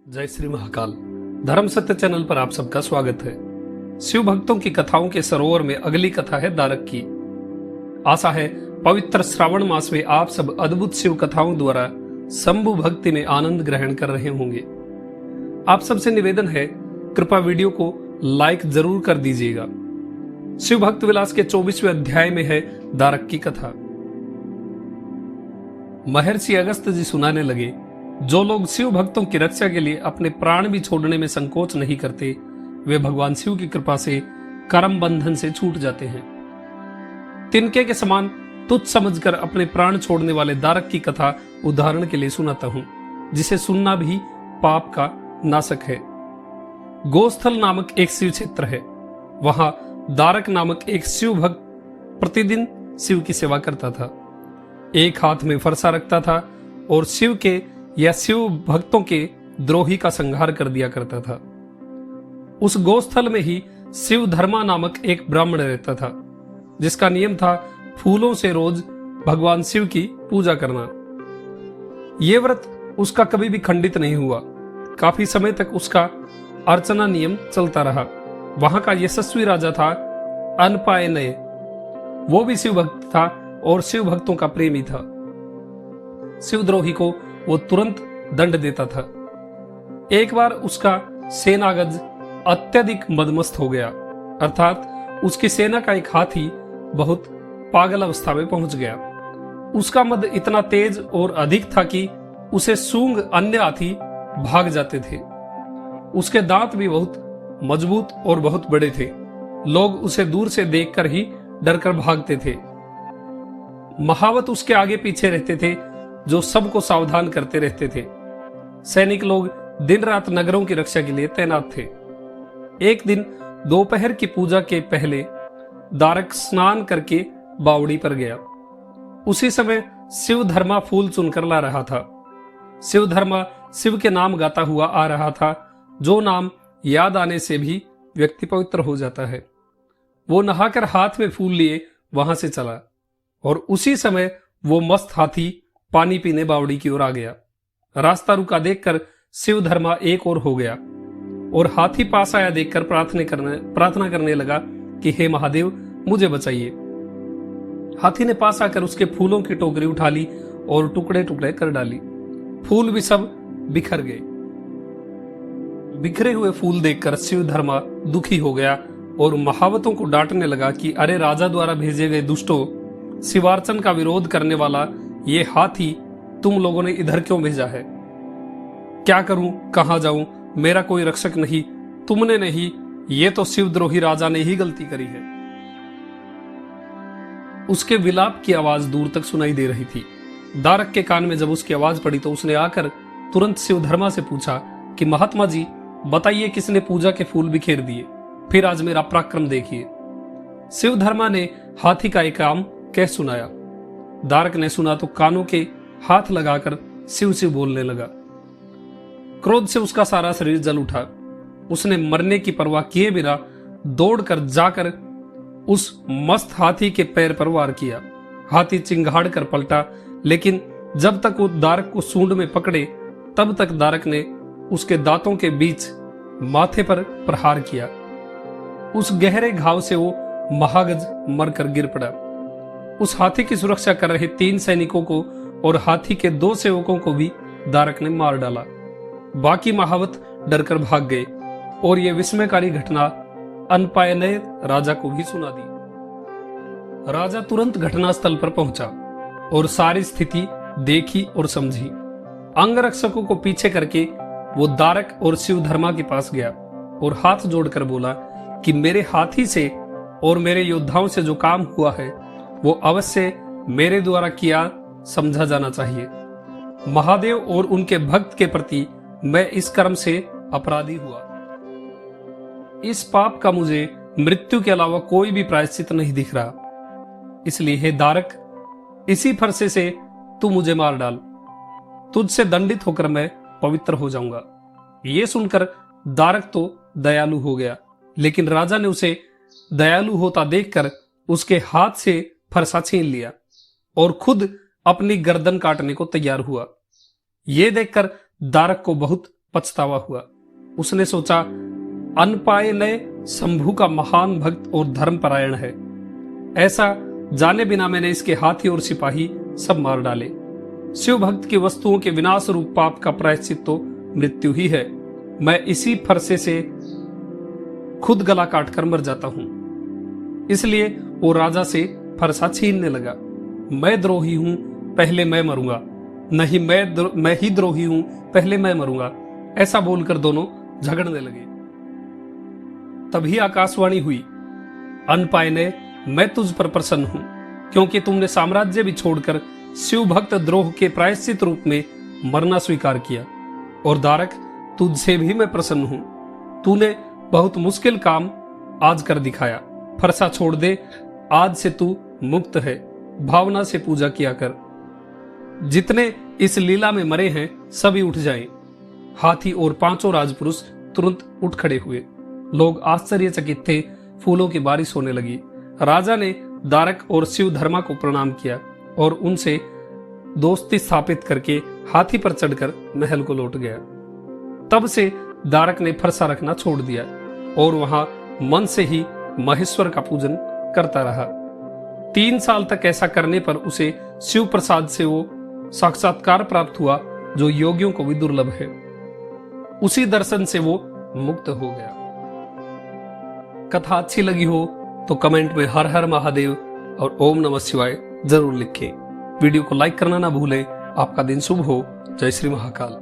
जय श्री महाकाल। धर्म सत्य चैनल पर आप सबका स्वागत है। शिव भक्तों की कथाओं के सरोवर में अगली कथा है दारक की। आशा है पवित्र श्रावण मास में आप सब अद्भुत शिव कथाओं द्वारा शंभु भक्ति में आनंद ग्रहण कर रहे होंगे। आप सबसे निवेदन है, कृपया वीडियो को लाइक जरूर कर दीजिएगा। शिव भक्त विलास के 24वें अध्याय में है दारक की कथा। महर्षि अगस्त जी सुनाने लगे, जो लोग शिव भक्तों की रक्षा के लिए अपने प्राण भी छोड़ने में संकोच नहीं करते, वे भगवान शिव की कृपा से कर्म बंधन से छूट जाते हैं। तिनके के समान तुच्छ समझकर अपने प्राण छोड़ने वाले दारक की कथा उदाहरण के लिए सुनाता हूं, जिसे सुनना भी पाप का नाशक है। गोस्थल नामक एक शिव क्षेत्र है। वहां दारक नामक एक शिव भक्त प्रतिदिन शिव की सेवा करता था। एक हाथ में फरसा रखता था और शिव के या शिव भक्तों के द्रोही का संहार कर दिया करता था। उस गोस्थल में ही शिव धर्मा नामक एक ब्राह्मण रहता था, जिसका नियम था फूलों से रोज भगवान शिव की पूजा करना। यह व्रत उसका कभी भी खंडित नहीं हुआ। काफी समय तक उसका अर्चना नियम चलता रहा। वहां का यशस्वी राजा था अनपायनय। वो भी शिव भक्त था और शिव भक्तों का प्रेमी था। शिवद्रोही को वो तुरंत दंड देता था। एक बार उसका सेनागज अत्यधिक मदमस्त हो गया, अर्थात उसकी सेना का एक हाथी बहुत पागल अवस्था में पहुंच गया। उसका मद इतना तेज और अधिक था कि उसे सूंघ अन्य हाथी भाग जाते थे। उसके दांत भी बहुत मजबूत और बहुत बड़े थे। लोग उसे दूर से देखकर ही डरकर भागते थे। महावत उसके आगे पीछे रहते थे, जो सबको सावधान करते रहते थे। सैनिक लोग दिन रात नगरों की रक्षा के लिए तैनात थे। एक दिन दोपहर की पूजा के पहले दारक स्नान करके बावड़ी पर गया। उसी समय शिव धर्मा फूल चुनकर ला रहा था। शिव धर्मा शिव के नाम गाता हुआ आ रहा था, जो नाम याद आने से भी व्यक्ति पवित्र हो जाता है। वो नहाकर हाथ में फूल लिए वहां से चला और उसी समय वो मस्त हाथी पानी पीने बावड़ी की ओर आ गया। रास्ता रुका देखकर शिव धर्मा एक ओर हो गया और हाथी पास आया देखकर प्रार्थना करने लगा कि हे महादेव, मुझे बचाइए। हाथी ने पास आकर उसके फूलों की टोकरी उठा ली और टुकड़े टुकड़े कर डाली। फूल भी सब बिखर गए। बिखरे हुए फूल देखकर शिव धर्मा दुखी हो गया और महावतों को डांटने लगा कि अरे राजा द्वारा भेजे गए दुष्टों, शिवार्चन का विरोध करने वाला ये हाथी तुम लोगों ने इधर क्यों भेजा है? क्या करूं, कहां जाऊं? मेरा कोई रक्षक नहीं, तुमने नहीं, ये तो शिवद्रोही राजा ने ही गलती करी है। उसके विलाप की आवाज दूर तक सुनाई दे रही थी। दारक के कान में जब उसकी आवाज पड़ी तो उसने आकर तुरंत शिवधर्मा से पूछा कि महात्मा जी, बताइए किसने पूजा के फूल बिखेर दिए? फिर आज मेरा पराक्रम देखिए। शिवधर्मा ने हाथी का एक काम कह सुनाया। दारक ने सुना तो कानों के हाथ लगाकर शिव शिव बोलने लगा। क्रोध से उसका सारा शरीर जल उठा। उसने मरने की परवाह किए बिना दौड़कर जाकर उस मस्त हाथी के पैर पर वार किया। हाथी चिंगाड़ कर पलटा, लेकिन जब तक वो दारक को सूंड में पकड़े तब तक दारक ने उसके दांतों के बीच माथे पर प्रहार किया। उस गहरे घाव से वो महागज मरकर गिर पड़ा। उस हाथी की सुरक्षा कर रहे 3 सैनिकों को और हाथी के 2 सेवकों को भी दारक ने मार डाला। बाकी महावत डरकर भाग गए और यह विस्मयकारी घटना अनपायनय राजा को भी सुना दी। राजा तुरंत घटनास्थल पर पहुंचा और सारी स्थिति देखी और समझी। अंगरक्षकों को पीछे करके वो दारक और शिवधर्मा के पास गया और हाथ जोड़कर बोला कि मेरे हाथी से और मेरे योद्धाओं से जो काम हुआ है वो अवश्य मेरे द्वारा किया समझा जाना चाहिए। महादेव और उनके भक्त के प्रति मैं इस कर्म से अपराधी हुआ। इस पाप का मुझे मृत्यु के अलावा कोई भी प्रायश्चित नहीं दिख रहा। इसलिए हे दारक, इसी फरसे से तू मुझे मार डाल। तुझसे दंडित होकर मैं पवित्र हो जाऊंगा। ये सुनकर दारक तो दयालु हो गया, लेकिन राजा ने उसे दयालु होता देखकर उसके हाथ से फरसा छीन लिया और खुद अपनी गर्दन काटने को तैयार हुआ। यह देखकर दारक को बहुत पछतावा हुआ। उसने सोचा, अनपायनय शंभु का महान भक्त और धर्मपरायण है, ऐसा जाने बिना मैंने इसके हाथी और सिपाही सब मार डाले। शिव भक्त की वस्तुओं के विनाश रूप पाप का प्रायश्चित तो मृत्यु ही है। मैं इसी फरसे से खुद गला काटकर मर जाता हूं। इसलिए वो राजा से फरसा छीनने लगा। मैं द्रोही हूं, पहले मैं मरूंगा, नहीं मैं ही द्रोही हूं, पहले मैं मरूंगा, ऐसा बोलकर दोनों झगड़ने लगे। तभी आकाशवाणी हुई, अनपायने, मैं तुझ पर प्रसन्न हूं, क्योंकि तुमने साम्राज्य भी छोड़कर शिव भक्त द्रोह के प्रायश्चित रूप में मरना स्वीकार किया। और दारक, तुझसे भी मैं प्रसन्न हूं, तूने बहुत मुश्किल काम आज कर दिखाया। फरसा छोड़ दे, आज से तू मुक्त है, भावना से पूजा किया कर। जितने इस लीला में मरे हैं सभी उठ जाएं। हाथी और पांचों राजपुरुष तुरंत उठ खड़े हुए। लोग आश्चर्यचकित थे, फूलों की बारिश होने लगी। राजा ने दारक और शिव धर्मा को प्रणाम किया और उनसे दोस्ती स्थापित करके हाथी पर चढ़कर महल को लौट गया। तब से दारक ने फरसा रखना छोड़ दिया और वहां मन से ही महेश्वर का पूजन करता रहा। 3 साल तक ऐसा करने पर उसे शिव प्रसाद से वो साक्षात्कार प्राप्त हुआ जो योगियों को भी दुर्लभ है। उसी दर्शन से वो मुक्त हो गया। कथा अच्छी लगी हो तो कमेंट में हर हर महादेव और ओम नमः शिवाय जरूर लिखें। वीडियो को लाइक करना ना भूलें। आपका दिन शुभ हो। जय श्री महाकाल।